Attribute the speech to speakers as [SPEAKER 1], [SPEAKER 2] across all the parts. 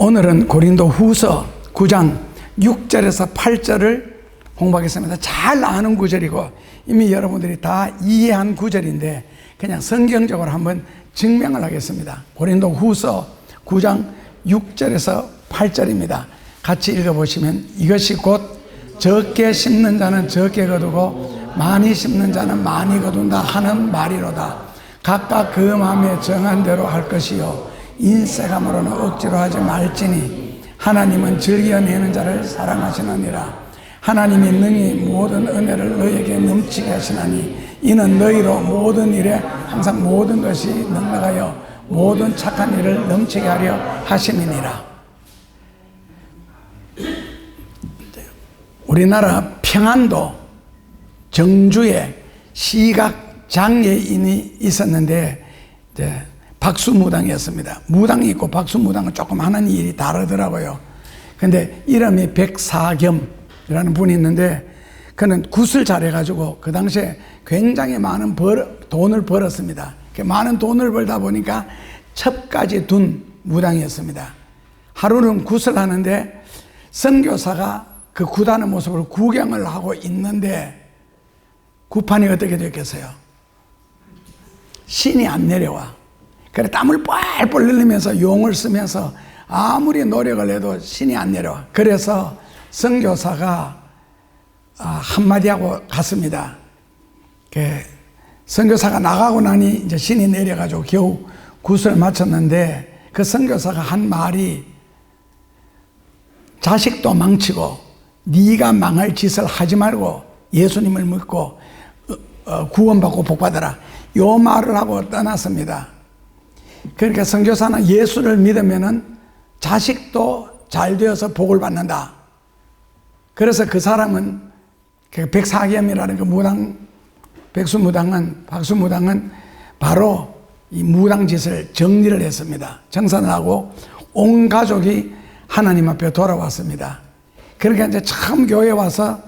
[SPEAKER 1] 오늘은 고린도 후서 9장 6절에서 8절을 공부하겠습니다. 잘 아는 구절이고 이미 여러분들이 다 이해한 구절인데 그냥 성경적으로 한번 증명을 하겠습니다. 고린도 후서 9장 6절에서 8절입니다. 같이 읽어보시면 이것이 곧 적게 심는 자는 적게 거두고 많이 심는 자는 많이 거둔다 하는 말이로다. 각각 그 마음에 정한 대로 할 것이요 인색함으로는 억지로 하지 말지니 하나님은 즐겨내는 자를 사랑하시느니라. 하나님이 능히 모든 은혜를 너희에게 넘치게 하시나니 이는 너희로 모든 일에 항상 모든 것이 넉넉하여 모든 착한 일을 넘치게 하려 하심이니라. 우리나라 평안도 정주에 시각 장애인이 있었는데 박수무당이었습니다. 무당이 있고 박수무당은 조금 하는 일이 다르더라고요. 근데 이름이 백사겸이라는 분이 있는데 그는 굿을 잘해가지고 그 당시에 굉장히 많은 돈을 벌었습니다. 많은 돈을 벌다 보니까 첩까지 둔 무당이었습니다. 하루는 굿을 하는데 선교사가 그 굿하는 모습을 구경을 하고 있는데 굿판이 어떻게 됐겠어요? 신이 안 내려와. 그래 땀을 뻘뻘 흘리면서 용을 쓰면서 아무리 노력을 해도 신이 안 내려와. 그래서 선교사가 한마디 하고 갔습니다. 선교사가 나가고 나니 이제 신이 내려가지고 겨우 굿을 마쳤는데 그 선교사가 한 말이 자식도 망치고 네가 망할 짓을 하지 말고 예수님을 믿고 구원받고 복받아라. 요 말을 하고 떠났습니다. 그러니까 선교사는 예수를 믿으면은 자식도 잘 되어서 복을 받는다. 그래서 그 사람은 백사겸이라는 그 무당, 박수무당은 바로 이 무당짓을 정리를 했습니다. 정산을 하고 온 가족이 하나님 앞에 돌아왔습니다. 그러니까 이제 처음 교회에 와서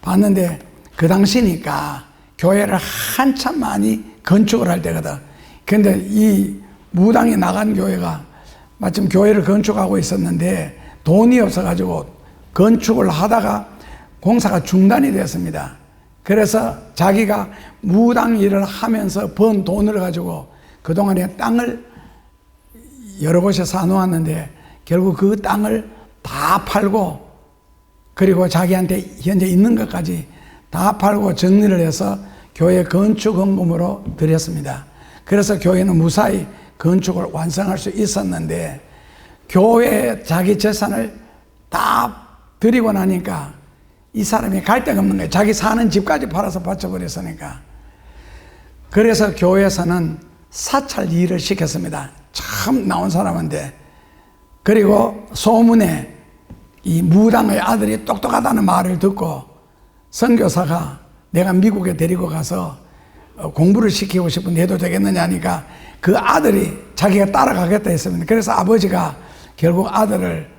[SPEAKER 1] 봤는데 그 당시니까 교회를 한참 많이 건축을 할 때거든. 근데 이 무당이 나간 교회가 마침 교회를 건축하고 있었는데 돈이 없어가지고 건축을 하다가 공사가 중단이 됐습니다. 그래서 자기가 무당 일을 하면서 번 돈을 가지고 그동안에 땅을 여러 곳에 사놓았는데 결국 그 땅을 다 팔고 그리고 자기한테 현재 있는 것까지 다 팔고 정리를 해서 교회 건축헌금으로 드렸습니다. 그래서 교회는 무사히 건축을 완성할 수 있었는데 교회에 자기 재산을 다 드리고 나니까 이 사람이 갈 데가 없는 거예요. 자기 사는 집까지 팔아서 바쳐버렸으니까. 그래서 교회에서는 사찰 일을 시켰습니다. 처음 나온 사람인데. 그리고 소문에 이 무당의 아들이 똑똑하다는 말을 듣고 선교사가 내가 미국에 데리고 가서 공부를 시키고 싶은데 해도 되겠느냐 하니까 그 아들이 자기가 따라가겠다 했습니다. 그래서 아버지가 결국 아들을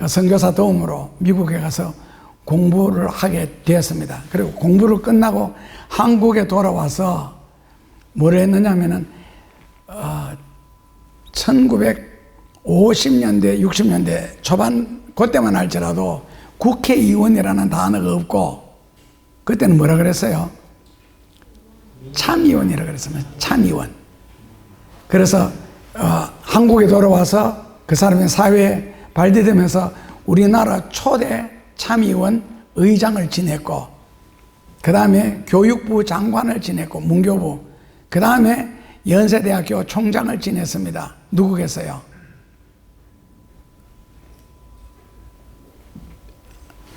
[SPEAKER 1] 선교사 도움으로 미국에 가서 공부를 하게 되었습니다. 그리고 공부를 끝나고 한국에 돌아와서 뭘 했느냐면은 1950년대 60년대 초반 그때만 할지라도 국회의원이라는 단어가 없고 그때는 뭐라 그랬어요? 참의원이라고 그랬습니다. 참의원. 그래서 한국에 돌아와서 그 사람의 사회에 발디되면서 우리나라 초대 참의원 의장을 지냈고 그 다음에 교육부 장관을 지냈고 문교부 그 다음에 연세대학교 총장을 지냈습니다. 누구겠어요?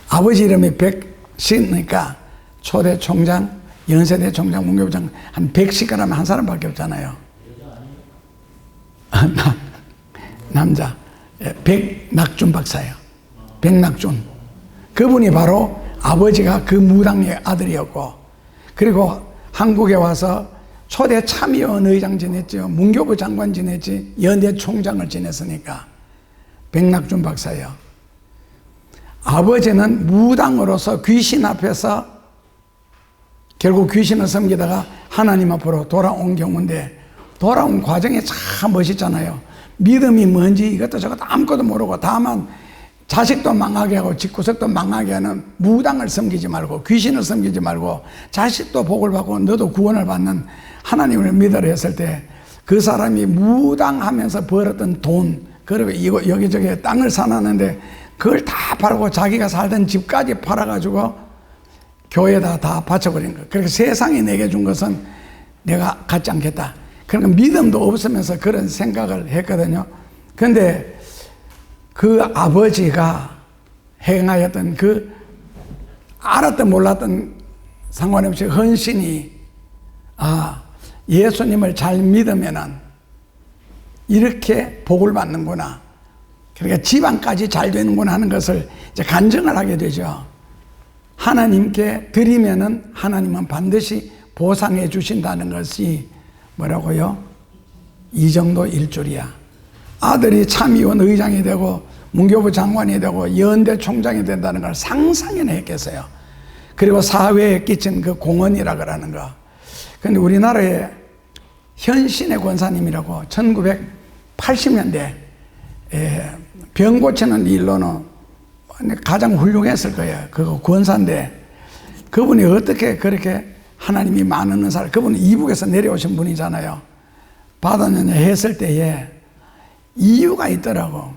[SPEAKER 1] 아버지 이름이 백씨니까 초대 총장, 연세대 총장, 문교부 장관 한 100씨가라면 한 사람밖에 없잖아요. 남자 백낙준 박사예요. 백낙준. 그분이 바로 아버지가 그 무당의 아들이었고 그리고 한국에 와서 초대 참의원 의장 지냈죠. 문교부 장관 지냈지. 연대 총장을 지냈으니까 백낙준 박사예요. 아버지는 무당으로서 귀신 앞에서 결국 귀신을 섬기다가 하나님 앞으로 돌아온 경우인데 돌아온 과정이 참 멋있잖아요. 믿음이 뭔지 이것도 저것도 아무것도 모르고 다만 자식도 망하게 하고 집구석도 망하게 하는 무당을 섬기지 말고 귀신을 섬기지 말고 자식도 복을 받고 너도 구원을 받는 하나님을 믿으라 했을 때 그 사람이 무당하면서 벌었던 돈, 그리고 이거 여기저기 땅을 사놨는데 그걸 다 팔고 자기가 살던 집까지 팔아가지고 교회에다 다 바쳐버린 거예요. 그러니까 세상이 내게 준 것은 내가 갖지 않겠다. 그러니까 믿음도 없으면서 그런 생각을 했거든요. 그런데 그 아버지가 행하였던 그 알았던 몰랐던 상관없이 헌신이 예수님을 잘 믿으면은 이렇게 복을 받는구나. 그러니까 집안까지 잘 되는구나 하는 것을 이제 간증을 하게 되죠. 하나님께 드리면은 하나님은 반드시 보상해 주신다는 것이 뭐라고요? 이 정도 일줄이야. 아들이 참의원 의장이 되고 문교부 장관이 되고 연대 총장이 된다는 걸 상상이나 했겠어요. 그리고 사회에 끼친 그 공헌이라 그러는 거. 근데 우리나라에 현신의 권사님이라고 1980년대 병 고치는 일로는 가장 훌륭했을 거예요. 그거 권사인데 그분이 어떻게 그렇게 하나님이 많은 은사를, 그분은 이북에서 내려오신 분이잖아요. 받았느냐 했을 때에 이유가 있더라고.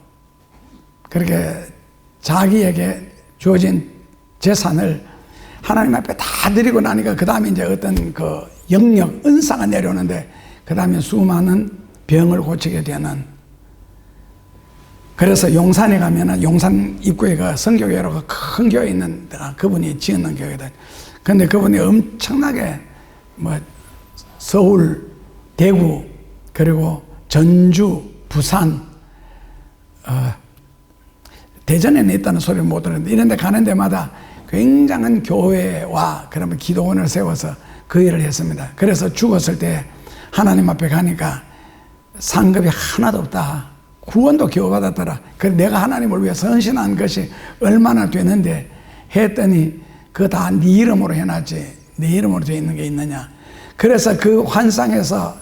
[SPEAKER 1] 그렇게 자기에게 주어진 재산을 하나님 앞에 다 드리고 나니까 그 다음에 이제 어떤 그 영역, 은사가 내려오는데 그 다음에 수많은 병을 고치게 되는. 그래서 용산에 가면은 용산 입구에 그 성교회라고 큰 교회 있는 데가 그분이 지었는 교회다. 근데 그분이 엄청나게 뭐 서울, 대구, 그리고 전주, 부산, 대전에는 있다는 소리를 못 들었는데 이런 데 가는 데마다 굉장한 교회와 그러면 기도원을 세워서 그 일을 했습니다. 그래서 죽었을 때 하나님 앞에 가니까 상급이 하나도 없다. 구원도 겨우 받았더라. 그래서 내가 하나님을 위해 헌신한 것이 얼마나 되는데 했더니 그거 다 네 이름으로 해놨지. 네 이름으로 되어 있는 게 있느냐. 그래서 그 환상에서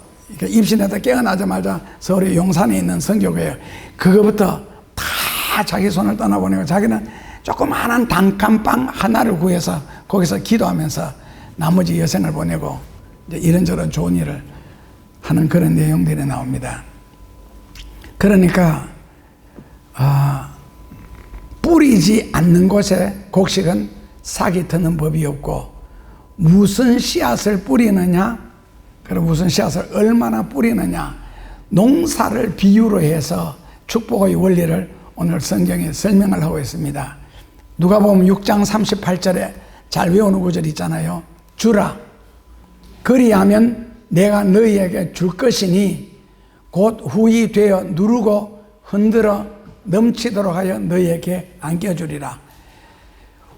[SPEAKER 1] 입신에다 깨어나자마자 서울의 용산에 있는 성교회에 그거부터 다 자기 손을 떠나보내고 자기는 조그마한 단칸방 하나를 구해서 거기서 기도하면서 나머지 여생을 보내고 이제 이런저런 좋은 일을 하는 그런 내용들이 나옵니다. 그러니까 뿌리지 않는 곳에 곡식은 싹이 트는 법이 없고 무슨 씨앗을 뿌리느냐, 그리고 무슨 씨앗을 얼마나 뿌리느냐, 농사를 비유로 해서 축복의 원리를 오늘 성경에 설명을 하고 있습니다. 누가복음 6장 38절에 잘 외우는 구절 있잖아요. 주라 그리하면 내가 너희에게 줄 것이니 곧 후이 되어 누르고 흔들어 넘치도록 하여 너희에게 안겨주리라.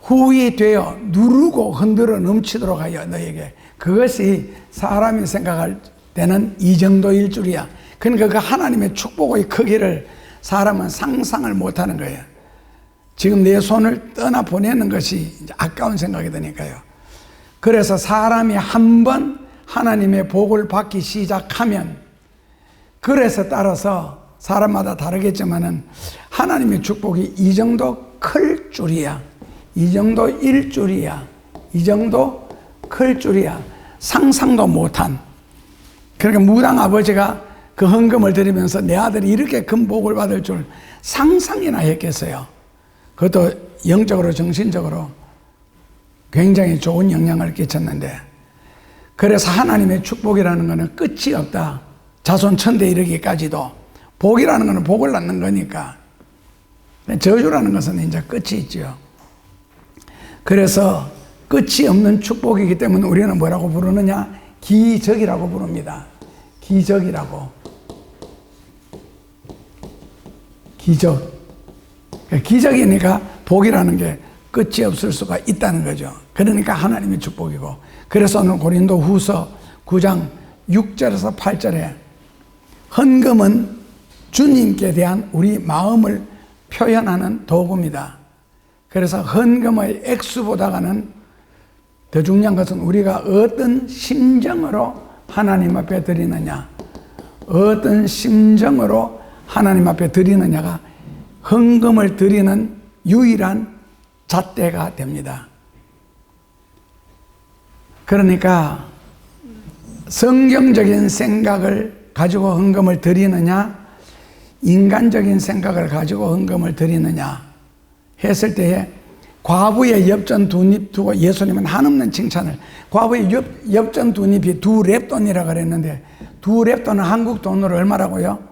[SPEAKER 1] 후이 되어 누르고 흔들어 넘치도록 하여 너희에게, 그것이 사람이 생각할 때는 이 정도일 줄이야. 그러니까 그 하나님의 축복의 크기를 사람은 상상을 못하는 거예요. 지금 내 손을 떠나 보내는 것이 이제 아까운 생각이 드니까요. 그래서 사람이 한번 하나님의 복을 받기 시작하면, 그래서 따라서 사람마다 다르겠지만은 하나님의 축복이 이 정도 클 줄이야, 이 정도 일 줄이야, 이 정도 클 줄이야, 상상도 못한. 그러니까 무당 아버지가 그 헌금을 드리면서 내 아들이 이렇게 큰 복을 받을 줄 상상이나 했겠어요. 그것도 영적으로 정신적으로 굉장히 좋은 영향을 끼쳤는데, 그래서 하나님의 축복이라는 것은 끝이 없다. 자손 천대 이르기까지도. 복이라는 것은 복을 낳는 거니까. 저주라는 것은 이제 끝이 있죠. 그래서 끝이 없는 축복이기 때문에 우리는 뭐라고 부르느냐? 기적이라고 부릅니다. 기적이라고. 기적. 기적이니까 복이라는 게 끝이 없을 수가 있다는 거죠. 그러니까 하나님의 축복이고. 그래서 오늘 고린도 후서 9장 6절에서 8절에 헌금은 주님께 대한 우리 마음을 표현하는 도구입니다. 그래서 헌금의 액수보다는 더 중요한 것은 우리가 어떤 심정으로 하나님 앞에 드리느냐, 어떤 심정으로 하나님 앞에 드리느냐가 헌금을 드리는 유일한 잣대가 됩니다. 그러니까 성경적인 생각을 가지고 헌금을 드리느냐, 인간적인 생각을 가지고 헌금을 드리느냐 했을 때에 과부의 엽전 두 입 두고 예수님은 한없는 칭찬을, 과부의 엽전 두 입이 두 렙돈이라고 그랬는데, 두 렙돈은 한국 돈으로 얼마라고요?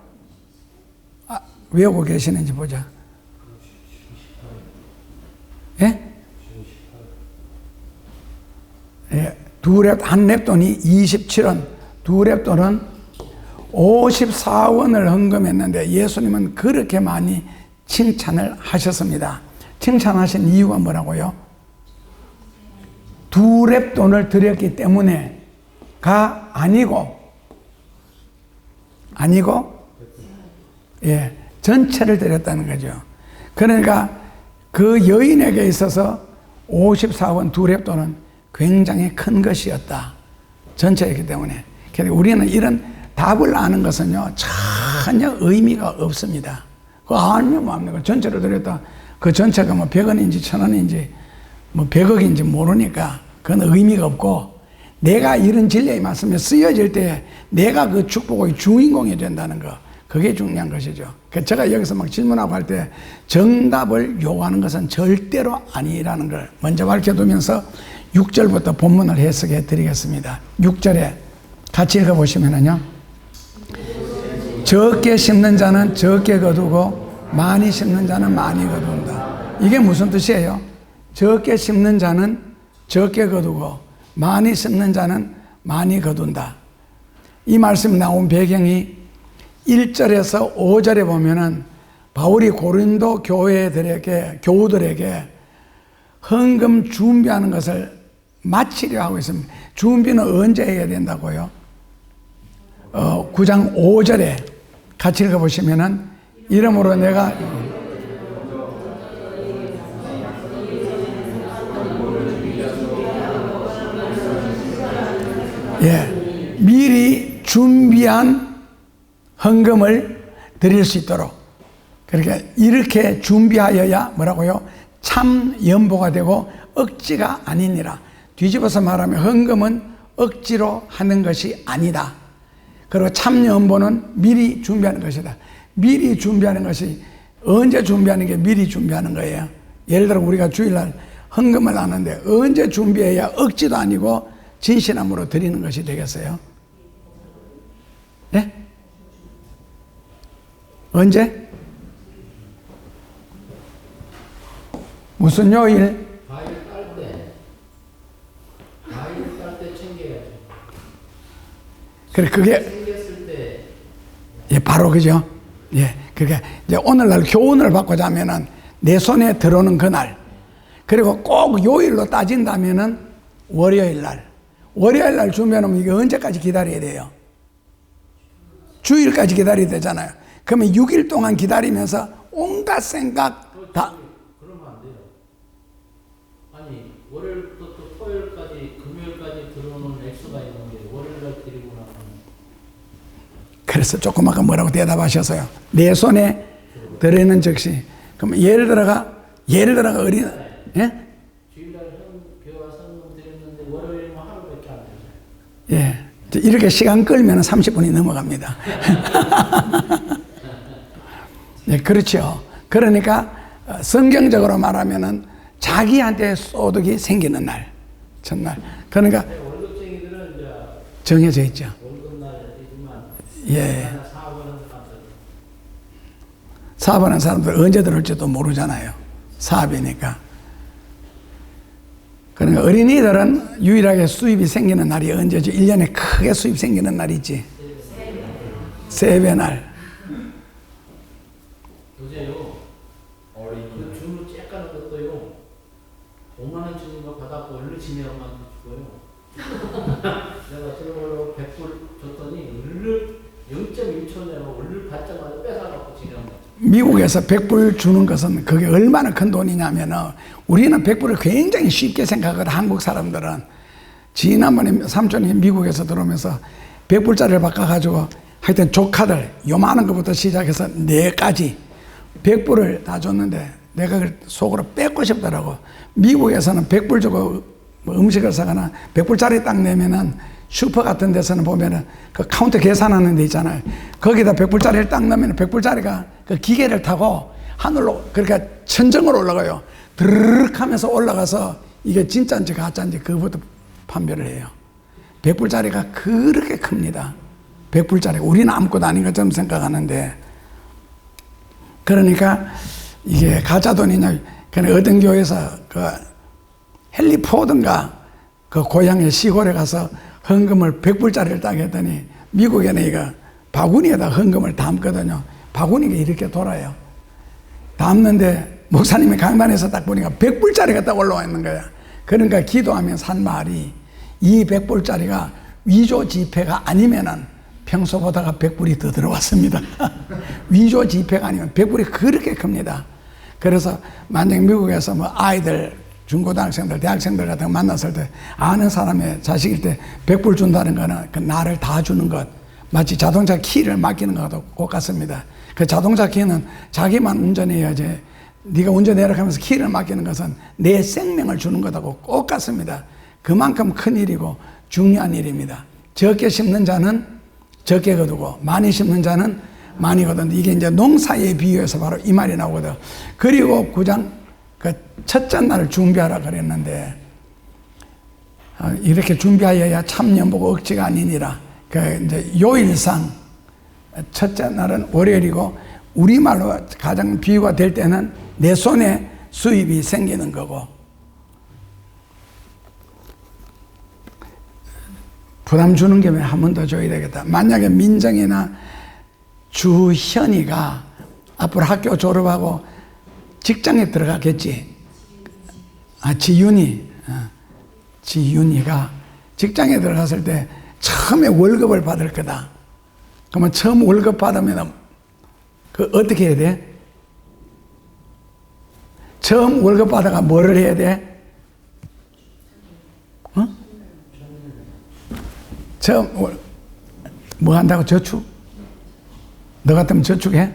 [SPEAKER 1] 외우고 계시는지 보자. 예? 예, 한 렙돈이 27원, 두 렙돈은 54원을 헌금했는데 예수님은 그렇게 많이 칭찬을 하셨습니다. 칭찬하신 이유가 뭐라고요? 두 렙돈을 드렸기 때문에가 아니고, 예, 전체를 드렸다는 거죠. 그러니까 그 여인에게 있어서 54원 두 렙돈은 굉장히 큰 것이었다. 전체이기 때문에. 그래서 우리는 이런 답을 아는 것은요, 전혀 의미가 없습니다. 그거 알면 뭐합니까? 전체로 드렸다. 그 전체가 뭐 100원인지 1000원인지 뭐 100억인지 모르니까 그건 의미가 없고, 내가 이런 진리의 말씀에 쓰여질 때 내가 그 축복의 주인공이 된다는 거, 그게 중요한 것이죠. 제가 여기서 막 질문하고 할 때 정답을 요구하는 것은 절대로 아니라는 걸 먼저 밝혀두면서 6절부터 본문을 해석해 드리겠습니다. 6절에 같이 읽어보시면요, 적게 심는 자는 적게 거두고 많이 심는 자는 많이 거둔다. 이게 무슨 뜻이에요? 적게 심는 자는 적게 거두고 많이 심는 자는 많이 거둔다. 이 말씀이 나온 배경이 1절에서 5절에 보면은 바울이 고린도 교우들에게 헌금 준비하는 것을 마치려 하고 있습니다. 준비는 언제 해야 된다고요? 9장 5절에 같이 읽어보시면은, 이러므로 내가 미리 준비한 헌금을 드릴 수 있도록, 그러니까 이렇게 준비하여야 뭐라고요? 참 연보가 되고 억지가 아니니라. 뒤집어서 말하면 헌금은 억지로 하는 것이 아니다. 그리고 참 연보는 미리 준비하는 것이다. 미리 준비하는 것이 언제 준비하는 게 미리 준비하는 거예요? 예를 들어 우리가 주일날 헌금을 하는데 언제 준비해야 억지도 아니고 진실함으로 드리는 것이 되겠어요? 네? 언제? 무슨 요일?
[SPEAKER 2] 과일 딸 때 챙겨야죠.
[SPEAKER 1] 그래, 그게
[SPEAKER 2] 생겼을 때.
[SPEAKER 1] 예, 바로 그죠? 예, 그게 이제 오늘날 교훈을 받고자 하면은 내 손에 들어오는 그날, 그리고 꼭 요일로 따진다면은 월요일 날 주면은 이게 언제까지 기다려야 돼요? 주일까지 기다려야 되잖아요. 그러면 6일 동안 기다리면서 온갖 생각 다.
[SPEAKER 2] 그러면 안 돼요. 아니, 월요일부터 또 토요일까지, 금요일까지 들어오는 액수가 있는데 월요일날 드리고 나면.
[SPEAKER 1] 그래서 조그마한 뭐라고 대답하셔서요? 내 손에 들어있는 즉시. 그럼 예를 들어가 어린, 예?
[SPEAKER 2] 주일날 교회 와서 드렸는데 월요일은 하루밖에 안 되죠.
[SPEAKER 1] 예. 이렇게 시간 끌면 30분이 넘어갑니다. 네, 그렇죠. 그러니까 성경적으로 말하면은 자기한테 소득이 생기는 날, 첫날. 그러니까
[SPEAKER 2] 월급쟁이들은 이제
[SPEAKER 1] 정해져 있죠.
[SPEAKER 2] 월급날이지만
[SPEAKER 1] 예.
[SPEAKER 2] 사업하는 사람들.
[SPEAKER 1] 사업하는 사람들 언제 들을지도 모르잖아요. 사업이니까. 그러니까 어린이들은 유일하게 수입이 생기는 날이 언제죠? 1년에 크게 수입 생기는 날이지. 세배날.
[SPEAKER 2] 요새요, 그 주문 쬐까는 것도요, 5만원 주는 거 받았고, 얼른 지내어만 주고요. 내가 저걸로 100불 줬더니, 얼른 0.1초 내로 얼른 받자마자 뺏어갖고 지내어만. 미국에서
[SPEAKER 1] 100불 주는 것은 그게 얼마나 큰 돈이냐면은, 우리는 100불을 굉장히 쉽게 생각하거든, 한국 사람들은. 지난번에 삼촌이 미국에서 들어오면서 100불짜리를 바꿔가지고 하여튼 조카들 요만한 것부터 시작해서 4가지 100불을 다 줬는데 내가 그걸 속으로 뺏고 싶더라고. 미국에서는 100불 주고 뭐 음식을 사거나 100불짜리 딱 내면은 슈퍼 같은 데서는 보면은 그 카운터 계산하는 데 있잖아요. 거기다 100불짜리를 딱 넣으면 100불짜리가 그 기계를 타고 하늘로 그러니까 천정으로 올라가요. 드르륵 하면서 올라가서 이게 진짜인지 가짜인지 그것부터 판별을 해요. 100불짜리가 그렇게 큽니다. 100불짜리. 우리는 아무것도 아닌 것처럼 생각하는데, 그러니까 이게 가짜 돈이냐. 그냥 어떤 교회에서 그 헨리 포든가 그 고향의 시골에 가서 헌금을 100불짜리를 딱 했더니 미국에는 이거 바구니에다 헌금을 담거든요. 바구니가 이렇게 돌아요. 담는데 목사님이 강단에서 딱 보니까 100불짜리가 딱 올라와 있는 거야. 그러니까 기도하면서 한 말이, 이 100불짜리가 위조 지폐가 아니면은 평소보다가 100불이 더 들어왔습니다. 위조 지폐가 아니면 100불이 그렇게 큽니다. 그래서 만약 미국에서 뭐 아이들, 중고등학생들, 대학생들 같은 거 만났을 때 아는 사람의 자식일 때 100불 준다는 거는 그 나를 다 주는 것, 마치 자동차 키를 맡기는 것과 똑같습니다. 그 자동차 키는 자기만 운전해야지, 네가 운전해라 하면서 키를 맡기는 것은 내 생명을 주는 것하고 똑같습니다. 그만큼 큰 일이고 중요한 일입니다. 적게 심는 자는 적게 거두고 많이 심는 자는 많이 거둔다. 이게 이제 농사에 비유해서 바로 이 말이 나오거든. 그리고 9장 그 첫째 날을 준비하라 그랬는데, 이렇게 준비하여야 참여보고 억지가 아니니라. 그 이제 요일상 첫째 날은 월요일이고, 우리말로 가장 비유가 될 때는 내 손에 수입이 생기는 거고, 부담 주는 김에 한 번 더 줘야 되겠다. 만약에 민정이나 주현이가 앞으로 학교 졸업하고 직장에 들어가겠지. 지윤이가 직장에 들어갔을 때 처음에 월급을 받을 거다. 그러면 처음 월급 받으면 그 어떻게 해야 돼? 처음 월급 받아가 뭐를 해야 돼? 처음 뭐 한다고? 저축? 너 같으면 저축해?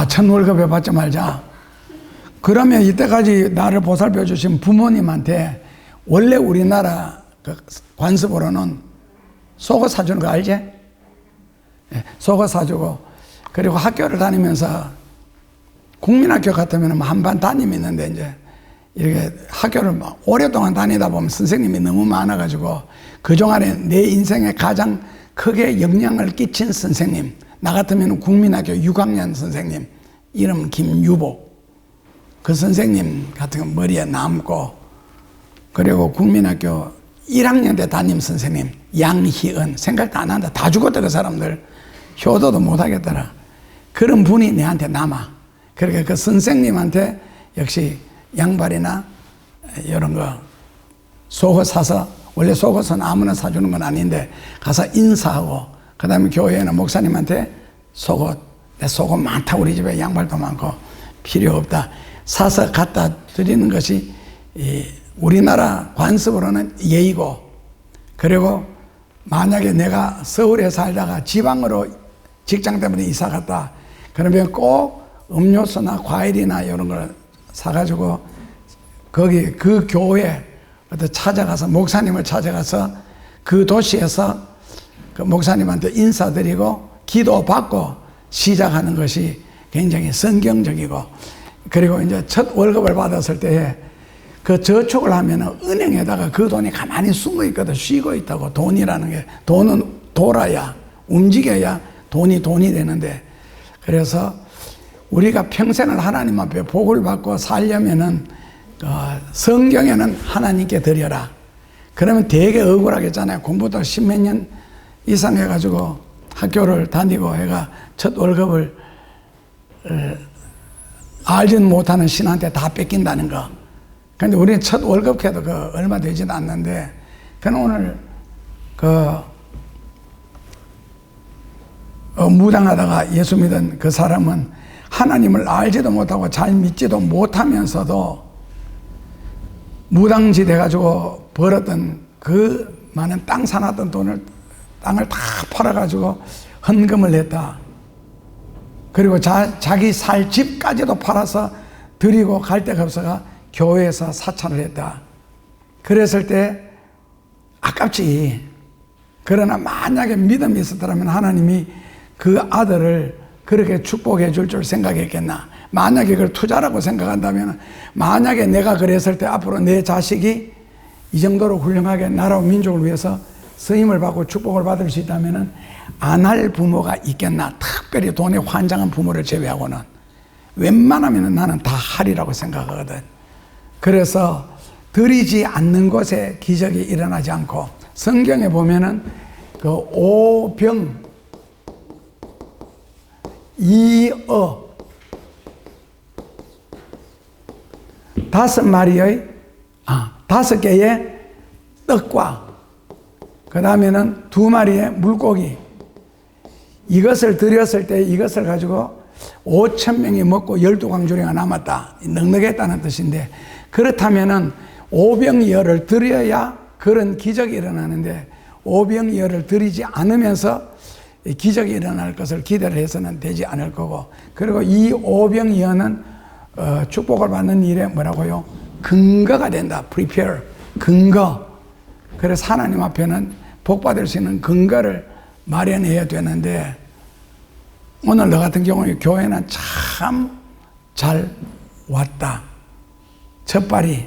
[SPEAKER 1] 첫 월급에 받지 말자. 그러면 이때까지 나를 보살펴 주신 부모님한테 원래 우리나라 그 관습으로는 속옷 사주는 거 알지? 속옷 사주고, 그리고 학교를 다니면서 국민학교 같으면 한반 담임이 있는데, 이제 이렇게 학교를 오랫동안 다니다 보면 선생님이 너무 많아가지고 그동안에 내 인생에 가장 크게 영향을 끼친 선생님, 나 같으면 국민학교 6학년 선생님 이름 김유복, 그 선생님 같은 거 머리에 남고, 그리고 국민학교 1학년 때 담임 선생님 양희은, 생각도 안 한다. 다 죽었다 그 사람들. 효도도 못 하겠더라. 그런 분이 내한테 남아. 그러니까 그 선생님한테 역시 양발이나 이런 거 속옷 사서, 원래 속옷은 아무나 사주는 건 아닌데 가서 인사하고, 그 다음에 교회에는 목사님한테 속옷, 내 속옷 많다, 우리 집에 양발도 많고 필요 없다, 사서 갖다 드리는 것이 우리나라 관습으로는 예의고, 그리고 만약에 내가 서울에 살다가 지방으로 직장 때문에 이사 갔다 그러면 꼭 음료수나 과일이나 이런 걸 사가지고 거기 그 교회 찾아가서, 목사님을 찾아가서 그 도시에서 그 목사님한테 인사드리고 기도받고 시작하는 것이 굉장히 성경적이고, 그리고 이제 첫 월급을 받았을 때에 그 저축을 하면은 은행에다가 그 돈이 가만히 숨어 있거든. 쉬고 있다고. 돈이라는 게, 돈은 돌아야, 움직여야 돈이 되는데, 그래서 우리가 평생을 하나님 앞에 복을 받고 살려면은 성경에는 하나님께 드려라. 그러면 되게 억울하겠잖아요. 공부도 10몇 년 이상 해가지고 학교를 다니고 해가 첫 월급을 알지는 못하는 신한테 다 뺏긴다는 거. 근데 우리는 첫 월급 해도 그 얼마 되지도 않는데, 그는 오늘 무당하다가 예수 믿은 그 사람은 하나님을 알지도 못하고 잘 믿지도 못하면서도 무당짓 해가지고 벌었던 그 많은 땅 사놨던 돈을 땅을 다 팔아가지고 헌금을 했다. 그리고 자기 살 집까지도 팔아서 드리고 갈 데가 없어가 교회에서 사찰을 했다. 그랬을 때 아깝지. 그러나 만약에 믿음이 있었더라면 하나님이 그 아들을 그렇게 축복해 줄 줄 생각했겠나. 만약에 그걸 투자라고 생각한다면, 만약에 내가 그랬을 때 앞으로 내 자식이 이 정도로 훌륭하게 나라와 민족을 위해서 쓰임을 받고 축복을 받을 수 있다면 안 할 부모가 있겠나. 특별히 돈에 환장한 부모를 제외하고는 웬만하면 나는 다 하리라고 생각하거든. 그래서 드리지 않는 곳에 기적이 일어나지 않고, 성경에 보면은 그 오병 이어 5개의 떡과 그 다음에는 2마리의 물고기, 이것을 드렸을 때 이것을 가지고 5,000명이 먹고 12광주리가 남았다. 넉넉했다는 뜻인데, 그렇다면은 오병이어를 드려야 그런 기적이 일어나는데, 오병이어를 드리지 않으면서 기적이 일어날 것을 기대를 해서는 되지 않을 거고, 그리고 이 오병이어는 축복을 받는 일에 뭐라고요? 근거가 된다. prepare, 근거. 그래서 하나님 앞에는 복 받을 수 있는 근거를 마련해야 되는데, 오늘 너 같은 경우에 교회는 참 잘 왔다. 첫발이.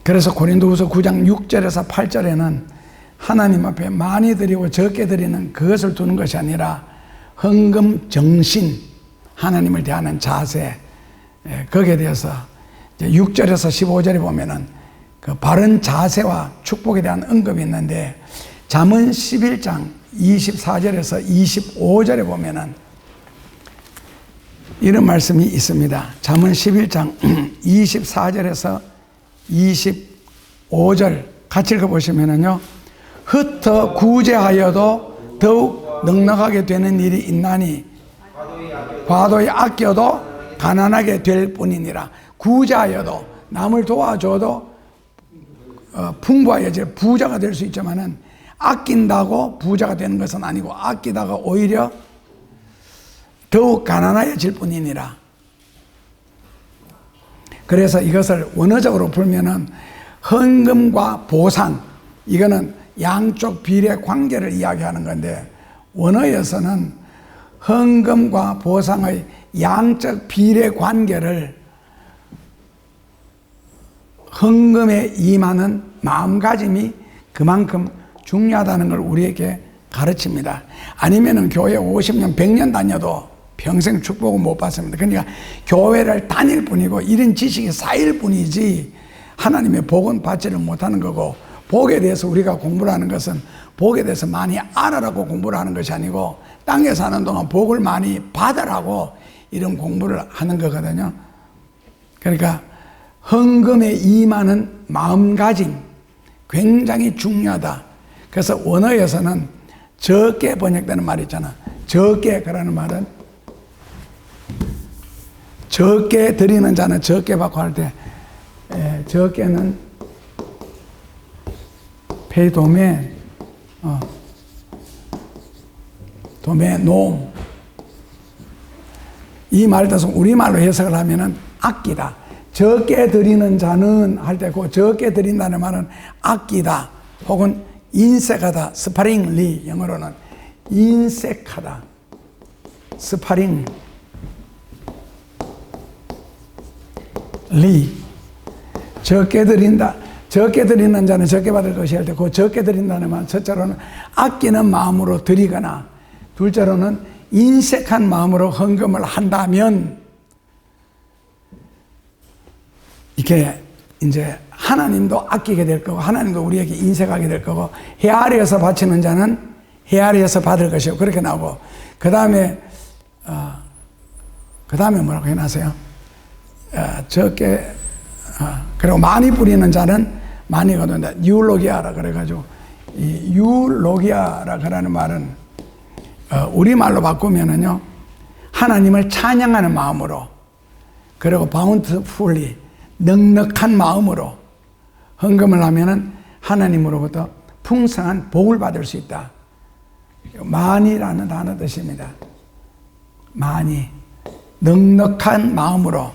[SPEAKER 1] 그래서 고린도후서 9장 6절에서 8절에는 하나님 앞에 많이 드리고 적게 드리는 그것을 두는 것이 아니라 헌금 정신, 하나님을 대하는 자세, 거기에 대해서 6절에서 15절에 보면은 그 바른 자세와 축복에 대한 언급이 있는데, 잠언 11장 24절에서 25절에 보면은 이런 말씀이 있습니다. 잠언 11장 24절에서 25절 같이 읽어보시면은요, 흩어 구제하여도 더욱 넉넉하게 되는 일이 있나니 과도히 아껴도 가난하게 될 뿐이니라. 구제하여도, 남을 도와줘도 풍부하여질 부자가 될 수 있지만은, 아낀다고 부자가 되는 것은 아니고, 아끼다가 오히려 더욱 가난해질 뿐이니라. 그래서 이것을 원어적으로 풀면은 헌금과 보상, 이거는 양쪽 비례 관계를 이야기하는 건데, 원어에서는 헌금과 보상의 양적 비례 관계를 헌금에 임하는 마음가짐이 그만큼 중요하다는 걸 우리에게 가르칩니다. 아니면은 교회 50년, 100년 다녀도 평생 축복을 못 받습니다. 그러니까 교회를 다닐 뿐이고 이런 지식이 쌓일 뿐이지 하나님의 복은 받지를 못하는 거고, 복에 대해서 우리가 공부를 하는 것은 복에 대해서 많이 알아라고 공부를 하는 것이 아니고, 땅에 사는 동안 복을 많이 받으라고 이런 공부를 하는 거거든요. 그러니까 헌금에 임하는 마음가짐 굉장히 중요하다. 그래서 원어에서는 적게 번역되는 말이 있잖아. 적게, 그라는 말은 적게 드리는 자는 적게 받고 할 때, 적게는 pay 도메, 도메 노. 이 말을 따서 우리말로 해석을 하면은 아끼다. 적게 드리는 자는 할 때 그 적게 드린다는 말은 아끼다 혹은 인색하다. 스파링리, 영어로는 인색하다. 스파링 리. 적게 드린다. 적게 드리는 자는 적게 받을 것이 할 때 그 적게 드린다는 말, 첫째로는 아끼는 마음으로 드리거나, 둘째로는 인색한 마음으로 헌금을 한다면 이게 이제 하나님도 아끼게 될 거고, 하나님도 우리에게 인색하게 될 거고, 헤아리에서 바치는 자는 헤아리에서 받을 것이고, 그렇게 나오고, 그 다음에 뭐라고 해놨어요? 적게, 그리고 많이 뿌리는 자는 많이 거둔다. 유로기아라 그래가지고, 이 유로기아라 그러는 말은 우리말로 바꾸면은요, 하나님을 찬양하는 마음으로, 그리고 바운트풀리, 넉넉한 마음으로 헌금을 하면은 하나님으로부터 풍성한 복을 받을 수 있다. 많이라는 단어 뜻입니다. 많이. 넉넉한 마음으로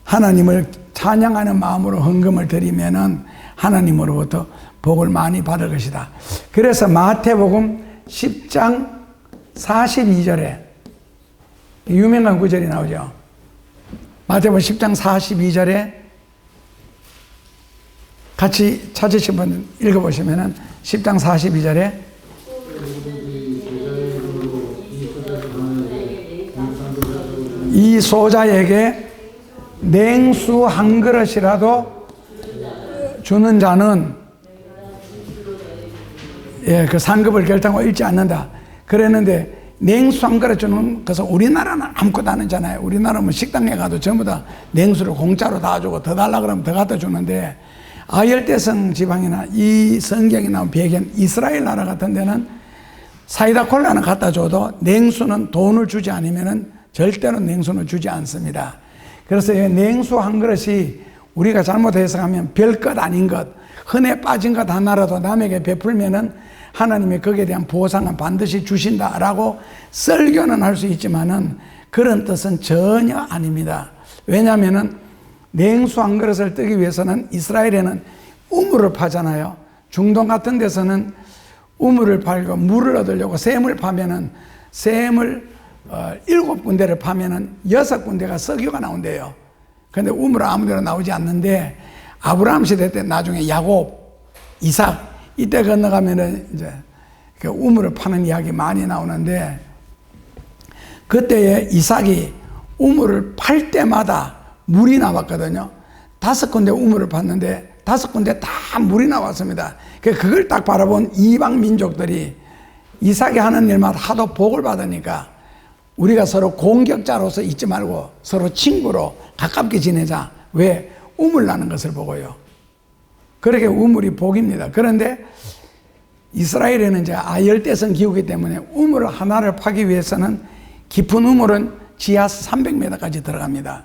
[SPEAKER 1] 하나님을 찬양하는 마음으로 헌금을 드리면은 하나님으로부터 복을 많이 받을 것이다. 그래서 마태복음 10장 42절에 유명한 구절이 나오죠. 마태복음 10장 42절에 같이 찾으신 분 읽어보시면은 10장 42절에 이 소자에게 냉수 한 그릇이라도 주는 자는 그 상급을 결단하고 잃지 않는다. 그랬는데 냉수 한 그릇 주는 것은 우리나라는 아무것도 안 하잖아요. 우리나라는 뭐 식당에 가도 전부 다 냉수를 공짜로 다 주고 더 달라 그러면 더 갖다 주는데 아열대성 지방이나 이 성경에 나온 배경 이스라엘 나라 같은 데는 사이다 콜라는 갖다 줘도 냉수는 돈을 주지 않으면은 절대로 냉수는 주지 않습니다. 그래서 이 냉수 한 그릇이 우리가 잘못 해석하면 별것 아닌 것, 흔해 빠진 것 하나라도 남에게 베풀면은 하나님이 거기에 대한 보상은 반드시 주신다라고 설교는 할 수 있지만은 그런 뜻은 전혀 아닙니다. 왜냐하면은 냉수 한 그릇을 뜨기 위해서는 이스라엘에는 우물을 파잖아요. 중동 같은 데서는 우물을 팔고 물을 얻으려고 샘을 파면은 샘을 7군데를 파면은 6군데가 석유가 나온대요. 근데 우물은 아무데나 나오지 않는데 아브라함 시대 때 나중에 야곱, 이삭 이때 건너가면은 이제 그 우물을 파는 이야기 많이 나오는데 그때에 이삭이 우물을 팔 때마다 물이 나왔거든요. 5군데 우물을 팠는데 5군데 다 물이 나왔습니다. 그걸 딱 바라본 이방 민족들이 이삭이 하는 일마다 하도 복을 받으니까 우리가 서로 공격자로서 있지 말고 서로 친구로 가깝게 지내자. 왜? 우물 나는 것을 보고요. 그렇게 우물이 복입니다. 그런데 이스라엘에는 이제 아열대성 기후이기 때문에 우물 하나를 파기 위해서는 깊은 우물은 지하 300m까지 들어갑니다.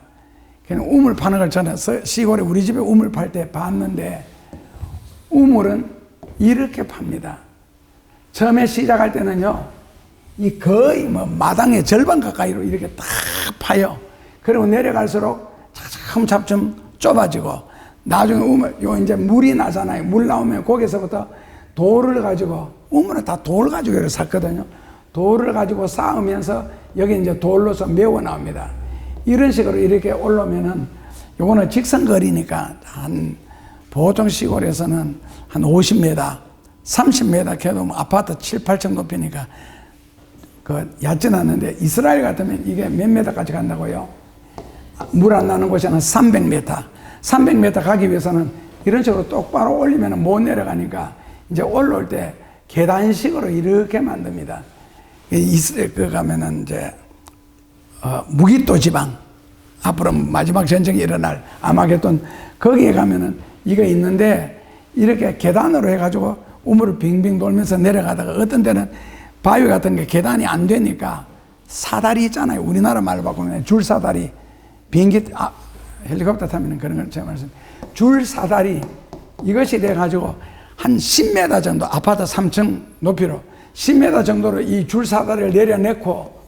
[SPEAKER 1] 우물 파는 걸 저는 시골에 우리 집에 우물 팔 때 봤는데 우물은 이렇게 팝니다. 처음에 시작할 때는요, 이 거의 뭐 마당의 절반 가까이로 이렇게 딱 파요. 그리고 내려갈수록 차츰차츰 좁아지고 나중에 우물, 요 이제 물이 나잖아요. 물 나오면 거기서부터 돌을 가지고, 우물은 다 돌 가지고 이렇게 샀거든요. 돌을 가지고 쌓으면서 여기 이제 돌로서 메워 나옵니다. 이런 식으로 이렇게 올라오면은 요거는 직선거리니까 한 보통 시골에서는 한 50m, 30m 캐도 뭐 아파트 7, 8층 높이니까 그 얕진 않는데 이스라엘 같으면 이게 몇 메다까지 간다고요? 물 안 나는 곳에는 300m. 300m 가기 위해서는 이런 식으로 똑바로 올리면 못 내려가니까 이제 올라올 때 계단식으로 이렇게 만듭니다. 이스라엘 그 가면은 이제 무기또 지방, 앞으로 마지막 전쟁이 일어날 아마겟돈, 거기에 가면은 이게 있는데 이렇게 계단으로 해가지고 우물을 빙빙 돌면서 내려가다가 어떤 데는 바위 같은 게 계단이 안 되니까 사다리 있잖아요. 우리나라 말로 바꾸면 줄사다리. 비행기, 헬리콥터 타면 그런 걸 제가 말씀. 줄사다리. 이것이 돼가지고 한 10m 정도, 아파트 3층 높이로 10m 정도로 이 줄사다리를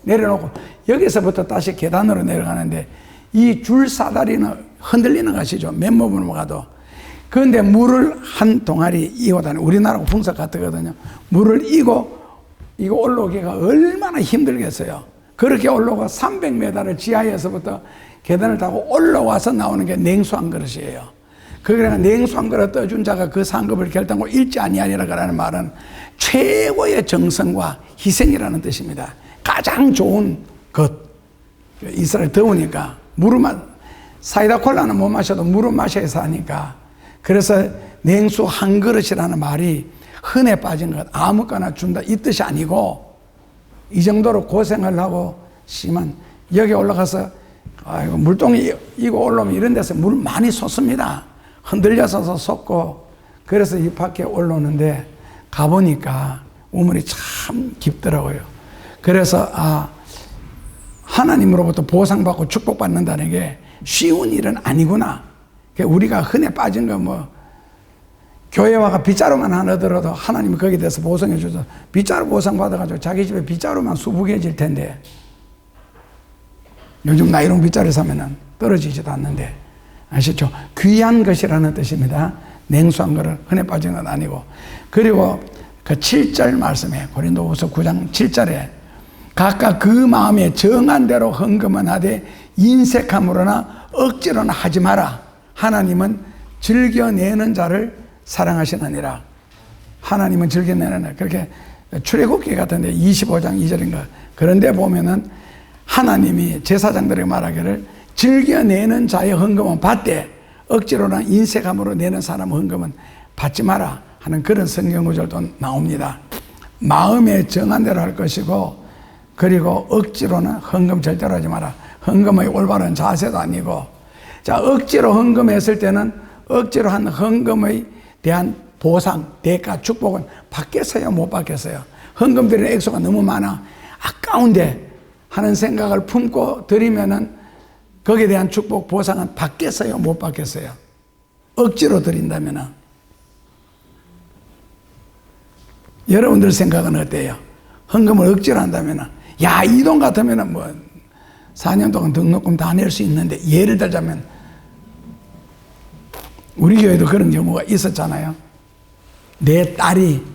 [SPEAKER 1] 내려놓고 여기서부터 다시 계단으로 내려가는데 이 줄사다리는 흔들리는 것이죠. 맨몸으로 가도. 그런데 물을 한 동아리 이고 다니는, 우리나라가 풍석 같거든요. 물을 이고 올라오기가 얼마나 힘들겠어요. 그렇게 올라오고 300m를 지하에서부터 계단을 타고 올라와서 나오는 게 냉수 한 그릇이에요. 그러니까 냉수 한 그릇 떠준 자가 그 상급을 결단하고 잃지 아니하리라는 말은 최고의 정성과 희생이라는 뜻입니다. 가장 좋은 것. 이스라엘 더우니까 물은 사이다 콜라는 못 마셔도 물은 마셔서 하니까. 그래서 냉수 한 그릇이라는 말이 흔해 빠진 것, 아무거나 준다 이 뜻이 아니고 이 정도로 고생을 하고 심한 여기 올라가서 아이고 물동이 이고 올라오면 이런 데서 물 많이 솟습니다. 흔들려서 솟고 그래서 이 밖에 올라오는데 가보니까 우물이 참 깊더라고요. 그래서 하나님으로부터 보상받고 축복받는다는 게 쉬운 일은 아니구나. 우리가 흔해 빠진 거 뭐 교회와가 빗자루만 하나 들어도 하나님이 거기에 대해서 보상해 주죠. 빗자루 보상 받아가지고 자기 집에 빗자루만 수북해질 텐데 요즘 나이롱 빗자루 사면은 떨어지지도 않는데 아시죠? 귀한 것이라는 뜻입니다. 냉수한 거를 흔해 빠진 건 아니고. 그리고 그 7절 말씀에 고린도후서 9장 7절에 각각 그 마음에 정한 대로 헌금은 하되 인색함으로나 억지로나 하지 마라. 하나님은 즐겨내는 자를 사랑하시느니라. 하나님은 즐겨내는 자. 그렇게 출애굽기 같은데 25장 2절인가 그런데 보면은 하나님이 제사장들에게 말하기를 즐겨내는 자의 헌금은 받되 억지로나 인색함으로 내는 사람 헌금은 받지 마라 하는 그런 성경 구절도 나옵니다. 마음에 정한 대로 할 것이고 그리고 억지로는 헌금 절대로 하지 마라. 헌금의 올바른 자세도 아니고 자 억지로 헌금했을 때는 억지로 한 헌금에 대한 보상, 대가, 축복은 받겠어요? 못 받겠어요? 헌금 드리는 액수가 너무 많아 아까운데 하는 생각을 품고 드리면은 거기에 대한 축복, 보상은 받겠어요? 못 받겠어요? 억지로 드린다면은 여러분들 생각은 어때요? 헌금을 억지로 한다면은 야, 이 돈 같으면은 뭐 4년 동안 등록금 다 낼 수 있는데 예를 들자면 우리 교회도 그런 경우가 있었잖아요. 내 딸이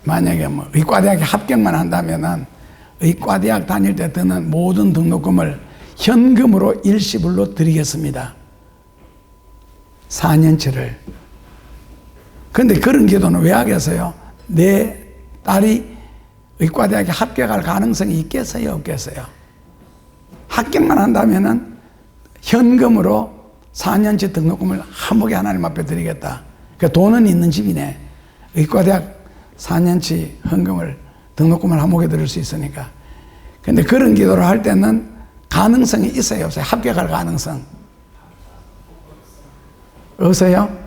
[SPEAKER 1] 만약에 뭐 의과대학에 합격만 한다면은 의과대학 다닐 때 드는 모든 등록금을 현금으로 일시불로 드리겠습니다. 4년치를. 그런데 그런 기도는 왜 하겠어요? 내 딸이 의과대학에 합격할 가능성이 있겠어요? 없겠어요? 합격만 한다면은 현금으로 4년치 등록금을 한목에 하나님 앞에 드리겠다. 그 돈은 있는 집이네. 의과대학 4년치 헌금을 등록금을 한목에 드릴 수 있으니까. 근데 그런 기도를 할 때는 가능성이 있어요, 없어요? 합격할 가능성 없어요?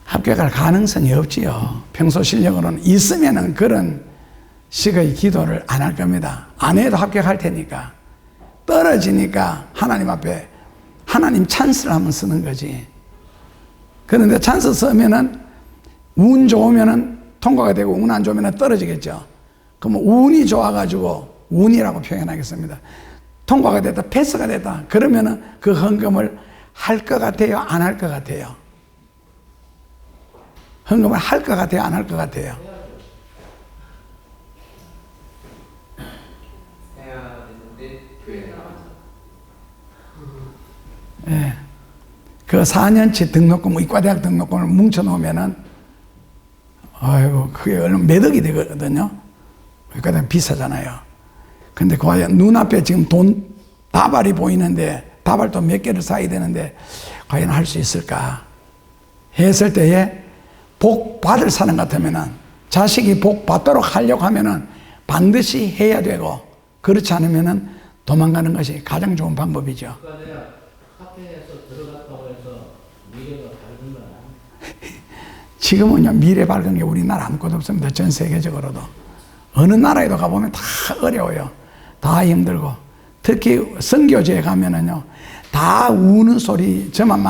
[SPEAKER 1] 합격할 가능성이 없지요. 평소 실력으로는 있으면은 그런 식의 기도를 안 할 겁니다. 안 해도 합격할 테니까. 떨어지니까 하나님 앞에 하나님 찬스를 한번 쓰는 거지. 그런데 찬스 쓰면은 운 좋으면은 통과가 되고 운 안 좋으면은 떨어지겠죠. 그럼 운이 좋아가지고 운이라고 표현하겠습니다. 통과가 됐다, 패스가 됐다. 그러면은 그 헌금을 할 것 같아요, 안 할 것 같아요? 헌금을 할 것 같아요, 안 할 것 같아요?
[SPEAKER 3] 해야 되는데 교회에
[SPEAKER 1] 예. 그 4년치 등록금, 의과대학 등록금을 뭉쳐놓으면은, 아이고, 그게 얼마 몇 억이 되거든요? 의과대학 비싸잖아요. 근데 과연 눈앞에 지금 돈 다발이 보이는데, 다발도 몇 개를 사야 되는데, 과연 할 수 있을까? 했을 때에 복 받을 사람 같으면은, 자식이 복 받도록 하려고 하면은 반드시 해야 되고, 그렇지 않으면은 도망가는 것이 가장 좋은 방법이죠.
[SPEAKER 2] 학교에서 들어갔다고 해서 미래가 밝은 건 아니에요.
[SPEAKER 1] 지금은요, 미래 밝은 게 우리나라 아무것도 없습니다. 전 세계적으로도. 어느 나라에도 가보면 다 어려워요. 다 힘들고. 특히 선교지에 가면은요, 다 우는 소리, 저만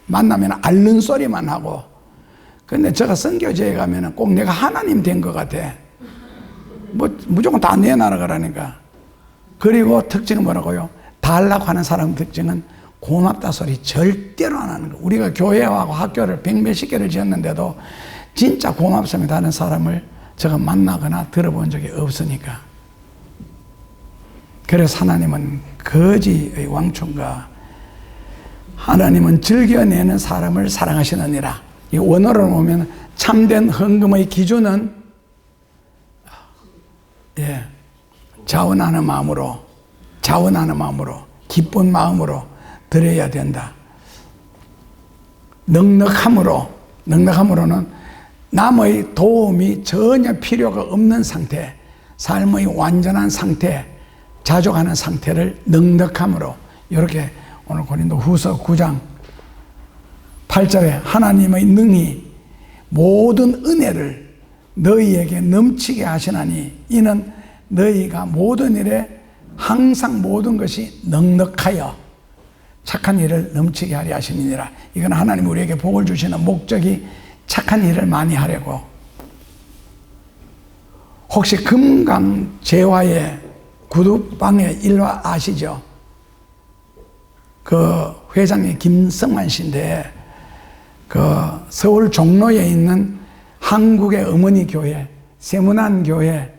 [SPEAKER 1] 만나면 앓는 소리만 하고. 근데 제가 선교지에 가면은 꼭 내가 하나님 된 것 같아. 뭐, 무조건 다 내놔라 그러니까. 그리고 특징은 뭐라고요? 다 하려고 하는 사람 특징은 고맙다 소리 절대로 안 하는 거. 우리가 교회하고 학교를 100몇십 개를 지었는데도 진짜 고맙습니다 하는 사람을 제가 만나거나 들어본 적이 없으니까. 그래서 하나님은 거지의 왕충과 하나님은 즐겨내는 사람을 사랑하시느니라. 이 원어로 보면 참된 헌금의 기준은 자원하는 마음으로 기쁜 마음으로 드려야 된다. 넉넉함으로는 남의 도움이 전혀 필요가 없는 상태, 삶의 완전한 상태, 자족하는 상태를 넉넉함으로. 이렇게 오늘 고린도후서 9장 8절에 하나님의 능히 모든 은혜를 너희에게 넘치게 하시나니 이는 너희가 모든 일에 항상 모든 것이 넉넉하여 착한 일을 넘치게 하려 하심이니라. 이건 하나님 우리에게 복을 주시는 목적이 착한 일을 많이 하려고. 혹시 금강제화의 구두방의 일화 아시죠? 그 회장이 김성만 씨인데 그 서울 종로에 있는 한국의 어머니 교회 세문안 교회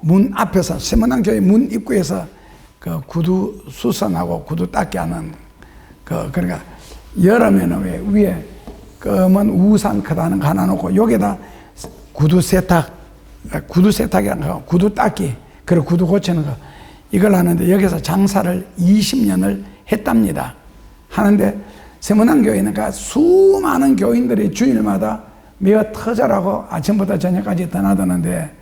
[SPEAKER 1] 문 앞에서 세문안 교회 문 입구에서 그 구두 수선하고 구두 닦기 하는 그러니까 여름에는 왜 위에 검은 우산 크다는 거 하나 놓고 여기다 구두 세탁이라는 거 구두 닦기 그리고 구두 고치는 거 이걸 하는데 여기서 장사를 20년을 했답니다. 하는데 세문안 교회는 그러니까 수많은 교인들이 주일마다 매어 터져라고 아침부터 저녁까지 떠나드는데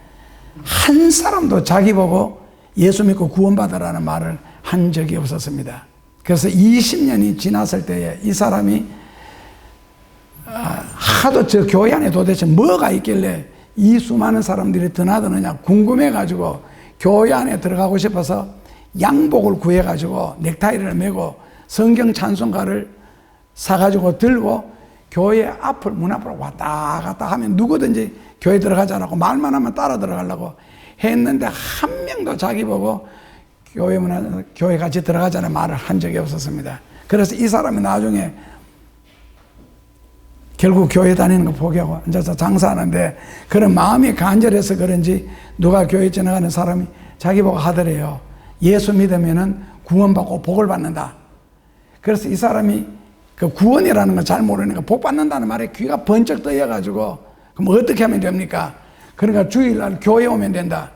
[SPEAKER 1] 한 사람도 자기 보고 예수 믿고 구원받으라는 말을 한 적이 없었습니다. 그래서 20년이 지났을 때에 이 사람이 하도 저 교회 안에 도대체 뭐가 있길래 이 수많은 사람들이 드나드느냐 궁금해가지고 교회 안에 들어가고 싶어서 양복을 구해가지고 넥타이를 메고 성경 찬송가를 사가지고 들고 교회 앞을 문 앞으로 왔다 갔다 하면 누구든지 교회 들어가지 않고 말만 하면 따라 들어가려고 했는데 한 명도 자기 보고 교회 같이 들어가자는 말을 한 적이 없었습니다. 그래서 이 사람이 나중에 결국 교회 다니는 거 포기하고 앉아서 장사하는데 그런 마음이 간절해서 그런지 누가 교회 지나가는 사람이 자기 보고 하더래요. 예수 믿으면은 구원받고 복을 받는다. 그래서 이 사람이 그 구원이라는 걸 잘 모르니까 복 받는다는 말에 귀가 번쩍 뜨여가지고 그럼 어떻게 하면 됩니까? 그러니까 주일날 교회 오면 된다.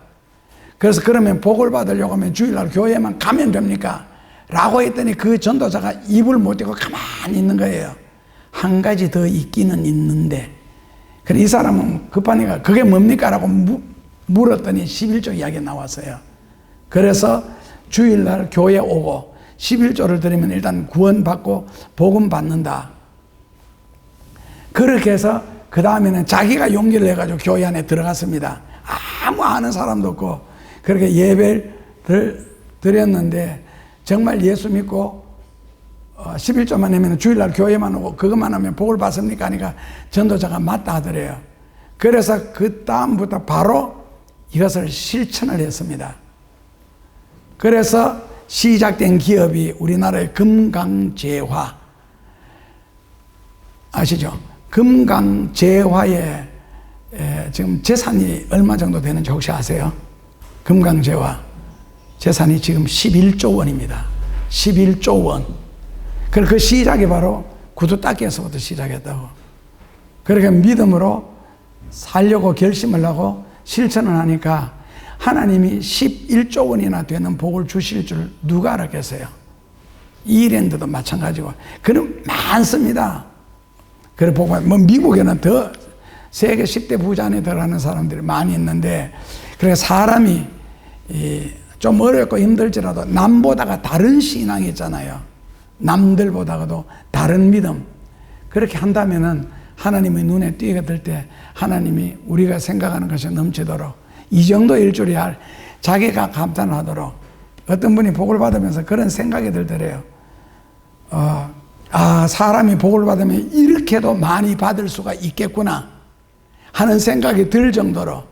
[SPEAKER 1] 그래서 그러면 복을 받으려고 하면 주일날 교회만 가면 됩니까? 라고 했더니 그 전도자가 입을 못 대고 가만히 있는 거예요. 한 가지 더 있기는 있는데. 그래 이 사람은 급하니까 그게 뭡니까? 라고 물었더니 11조 이야기가 나왔어요. 그래서 주일날 교회 오고 11조를 드리면 일단 구원받고 복음 받는다. 그렇게 해서 그 다음에는 자기가 용기를 내가지고 교회 안에 들어갔습니다. 아무 아는 사람도 없고 그렇게 예배를 드렸는데 정말 예수 믿고 11조만 하면 주일날 교회만 오고 그것만 하면 복을 받습니까? 하니까 전도자가 맞다 하더래요. 그래서 그 다음부터 바로 이것을 실천을 했습니다. 그래서 시작된 기업이 우리나라의 금강제화 아시죠? 금강제화의 지금 재산이 얼마 정도 되는지 혹시 아세요? 금강제화 재산이 지금 11조 원입니다. 11조 원. 그 시작이 바로 구두 닦기에서부터 시작했다고. 그렇게 믿음으로 살려고 결심을 하고 실천을 하니까 하나님이 11조 원이나 되는 복을 주실 줄 누가 알았겠어요? 이랜드도 마찬가지고. 그럼 많습니다. 그래 보고 뭐 미국에는 더 세계 10대 부자 안에 들어가는 사람들이 많이 있는데 그래 사람이 좀 어렵고 힘들지라도 남보다가 다른 신앙이 있잖아요. 남들보다도 다른 믿음. 그렇게 한다면은 하나님의 눈에 띄게 될 때 하나님이 우리가 생각하는 것이 넘치도록 이 정도 일줄이 할 자기가 감탄하도록 어떤 분이 복을 받으면서 그런 생각이 들더래요. 사람이 복을 받으면 이렇게도 많이 받을 수가 있겠구나 하는 생각이 들 정도로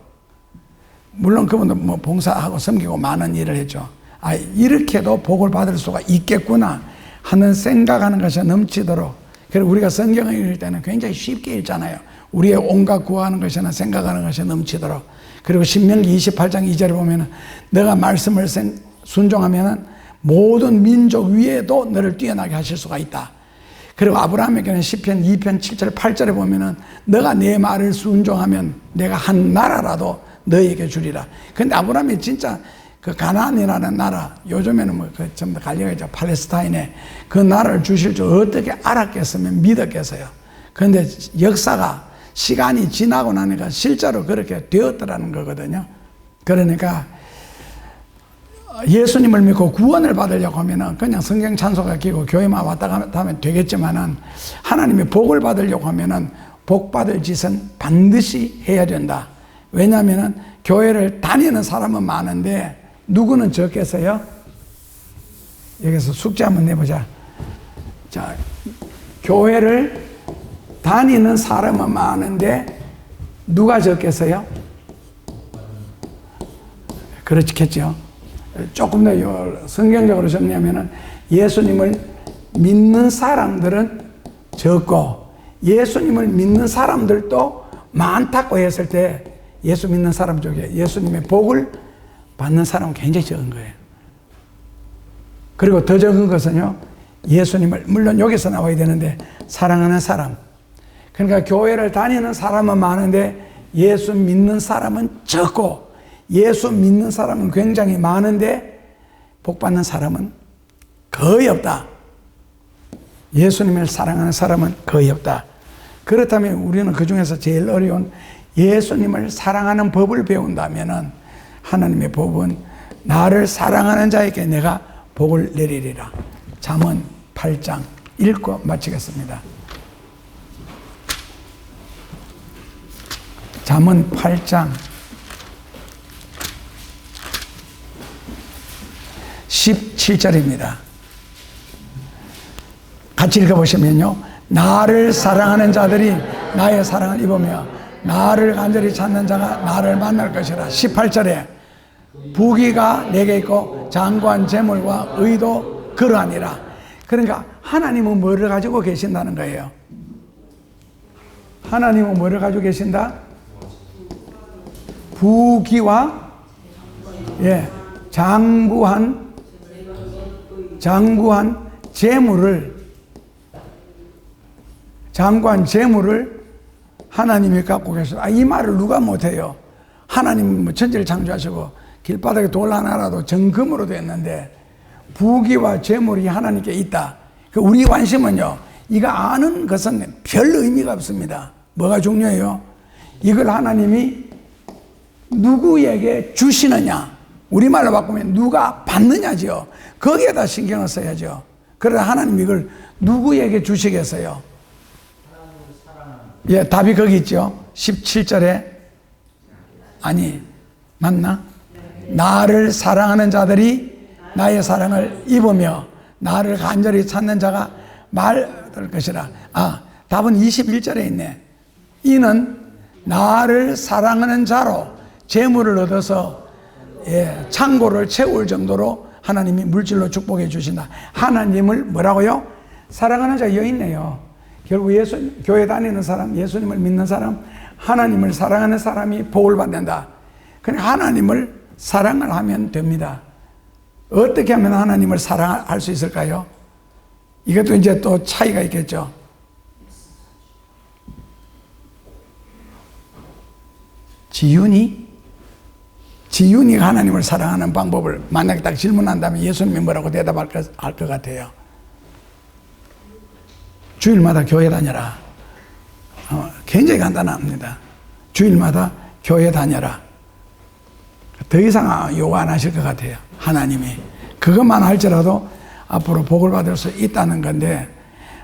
[SPEAKER 1] 물론 그분도 뭐 봉사하고 섬기고 많은 일을 했죠. 이렇게도 복을 받을 수가 있겠구나 하는 생각하는 것이 넘치도록 그리고 우리가 성경을 읽을 때는 굉장히 쉽게 읽잖아요. 우리의 온갖 구하는 것이나 생각하는 것이 넘치도록 그리고 신명기 28장 2절에 보면은 너가 말씀을 순종하면은 모든 민족 위에도 너를 뛰어나게 하실 수가 있다. 그리고 아브라함에게는 시편 2편 7절 8절에 보면은 너가 내 말을 순종하면 내가 한 나라라도 너에게 주리라. 근데 아브라함이 진짜 그 가나안이라는 나라 요즘에는 뭐 그 좀 더 갈려가 있죠. 팔레스타인에 그 나라를 주실 줄 어떻게 알았겠으면 믿었겠어요. 그런데 역사가 시간이 지나고 나니까 실제로 그렇게 되었더라는 거거든요. 그러니까 예수님을 믿고 구원을 받으려고 하면은 그냥 성경 찬송가 끼고 교회만 왔다 갔다 하면 되겠지만은 하나님의 복을 받으려고 하면은 복 받을 짓은 반드시 해야 된다. 왜냐하면은 교회를 다니는 사람은 많은데 누구는 적겠어요? 여기서 숙제 한번 내보자. 자, 교회를 다니는 사람은 많은데 누가 적겠어요? 그렇겠죠. 조금 더 성경적으로 정리하면은 예수님을 믿는 사람들은 적고 예수님을 믿는 사람들도 많다고 했을 때 예수 믿는 사람 중에 예수님의 복을 받는 사람은 굉장히 적은 거예요. 그리고 더 적은 것은요, 예수님을, 물론 여기서 나와야 되는데, 사랑하는 사람. 그러니까 교회를 다니는 사람은 많은데, 예수 믿는 사람은 적고, 예수 믿는 사람은 굉장히 많은데, 복 받는 사람은 거의 없다. 예수님을 사랑하는 사람은 거의 없다. 그렇다면 우리는 그 중에서 제일 어려운 예수님을 사랑하는 법을 배운다면은, 하나님의 법은 나를 사랑하는 자에게 내가 복을 내리리라. 잠언 8장 읽고 마치겠습니다. 잠언 8장 17절입니다. 같이 읽어보시면요. 나를 사랑하는 자들이 나의 사랑을 입으며 나를 간절히 찾는 자가 나를 만날 것이라. 18절에 부귀가 내게 있고 장관 재물과 의도 그러하니라. 그러니까 하나님은 뭐를 가지고 계신다는 거예요? 하나님은 뭐를 가지고 계신다? 부귀와 장구한 재물을 하나님이 갖고 계셔. 이 말을 누가 못해요? 하나님은 뭐 천지를 창조하시고 길바닥에 돌 하나라도 정금으로 됐는데 부귀와 재물이 하나님께 있다. 우리 관심은요, 이거 아는 것은 별 의미가 없습니다. 뭐가 중요해요? 이걸 하나님이 누구에게 주시느냐, 우리말로 바꾸면 누가 받느냐지요. 거기에다 신경을 써야죠. 그러나 하나님이 이걸 누구에게 주시겠어요? 예, 답이 거기 있죠. 17절에 아니 맞나? 나를 사랑하는 자들이 나의 사랑을 입으며 나를 간절히 찾는 자가 말할 것이라. 답은 21절에 있네. 이는 나를 사랑하는 자로 재물을 얻어서 창고를 채울 정도로 하나님이 물질로 축복해 주신다. 하나님을 뭐라고요? 사랑하는 자 여있네요. 결국 교회 다니는 사람, 예수님을 믿는 사람, 하나님을 사랑하는 사람이 복을 받는다. 그러니까 하나님을 사랑을 하면 됩니다. 어떻게 하면 하나님을 사랑할 수 있을까요? 이것도 이제 또 차이가 있겠죠. 지윤이가 하나님을 사랑하는 방법을 만약에 딱 질문한다면 예수님이 뭐라고 대답할 것 같아요? 주일마다 교회 다녀라. 굉장히 간단합니다. 주일마다 교회 다녀라. 더 이상 요구 안 하실 것 같아요. 하나님이. 그것만 할지라도 앞으로 복을 받을 수 있다는 건데,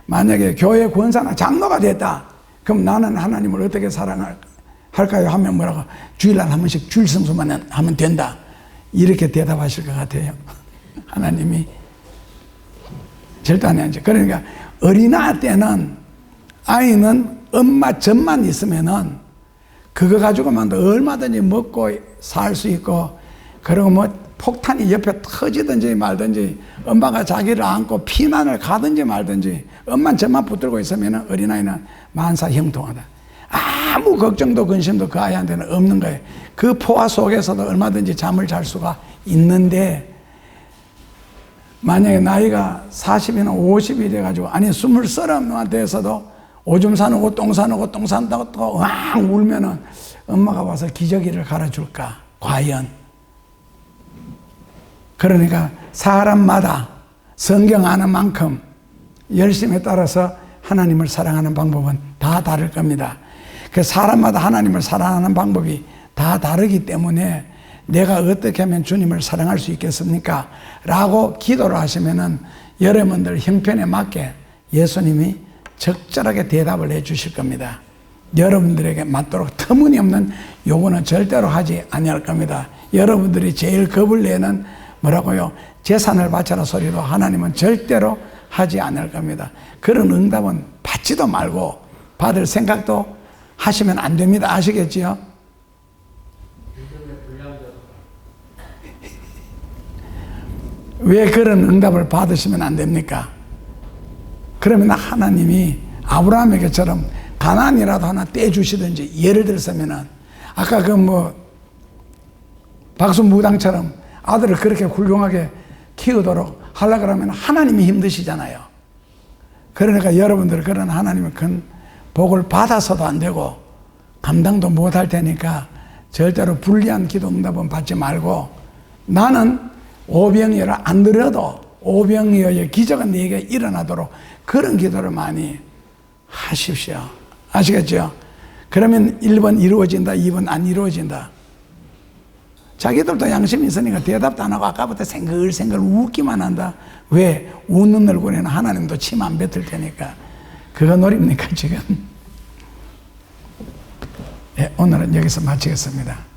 [SPEAKER 1] 만약에 교회 권사나 장로가 됐다. 그럼 나는 하나님을 어떻게 사랑할까요? 하면 뭐라고? 주일날 한 번씩 주일 성수만 하면 된다. 이렇게 대답하실 것 같아요. 하나님이. 절대 안 해야죠. 그러니까 어린아 때는 아이는 엄마 젖만 있으면은 그거 가지고만 얼마든지 먹고 살 수 있고, 그리고 뭐 폭탄이 옆에 터지든지 말든지 엄마가 자기를 안고 피난을 가든지 말든지 엄만 젖만 붙들고 있으면 어린아이는 만사 형통하다. 아무 걱정도 근심도 그 아이한테는 없는 거예요. 그 포화 속에서도 얼마든지 잠을 잘 수가 있는데, 만약에 나이가 40이나 50이 돼가지고, 아니 20살한테 돼서도 오줌 싸누고 똥 싸누고 똥 싼다고 또 왕 울면은 엄마가 와서 기저귀를 갈아줄까? 과연? 그러니까 사람마다 성경 아는 만큼 열심에 따라서 하나님을 사랑하는 방법은 다 다를 겁니다. 그 사람마다 하나님을 사랑하는 방법이 다 다르기 때문에 내가 어떻게 하면 주님을 사랑할 수 있겠습니까? 라고 기도를 하시면은 여러분들 형편에 맞게 예수님이 적절하게 대답을 해 주실 겁니다. 여러분들에게 맞도록 터무니없는 요구는 절대로 하지 아니할 겁니다. 여러분들이 제일 겁을 내는 뭐라고요? 재산을 바쳐라 소리로 하나님은 절대로 하지 않을 겁니다. 그런 응답은 받지도 말고 받을 생각도 하시면 안 됩니다. 아시겠지요? 왜 그런 응답을 받으시면 안 됩니까? 그러면 하나님이 아브라함에게처럼 가나안이라도 하나 떼주시든지, 예를 들자면은 아까 박수무당처럼 아들을 그렇게 훌륭하게 키우도록 하려고 그러면 하나님이 힘드시잖아요. 그러니까 여러분들 그런 하나님의 큰 복을 받아서도 안 되고 감당도 못할 테니까 절대로 불리한 기도 응답은 받지 말고, 나는 오병이어를 안 들어도 오병이어의 기적은 네게 일어나도록 그런 기도를 많이 하십시오. 아시겠죠? 그러면 1번 이루어진다, 2번 안 이루어진다. 자기들도 양심이 있으니까 대답도 안 하고 아까부터 생글생글 웃기만 한다. 왜? 웃는 얼굴에는 하나님도 침 안 뱉을 테니까. 그거 노립니까 지금? 네, 오늘은 여기서 마치겠습니다.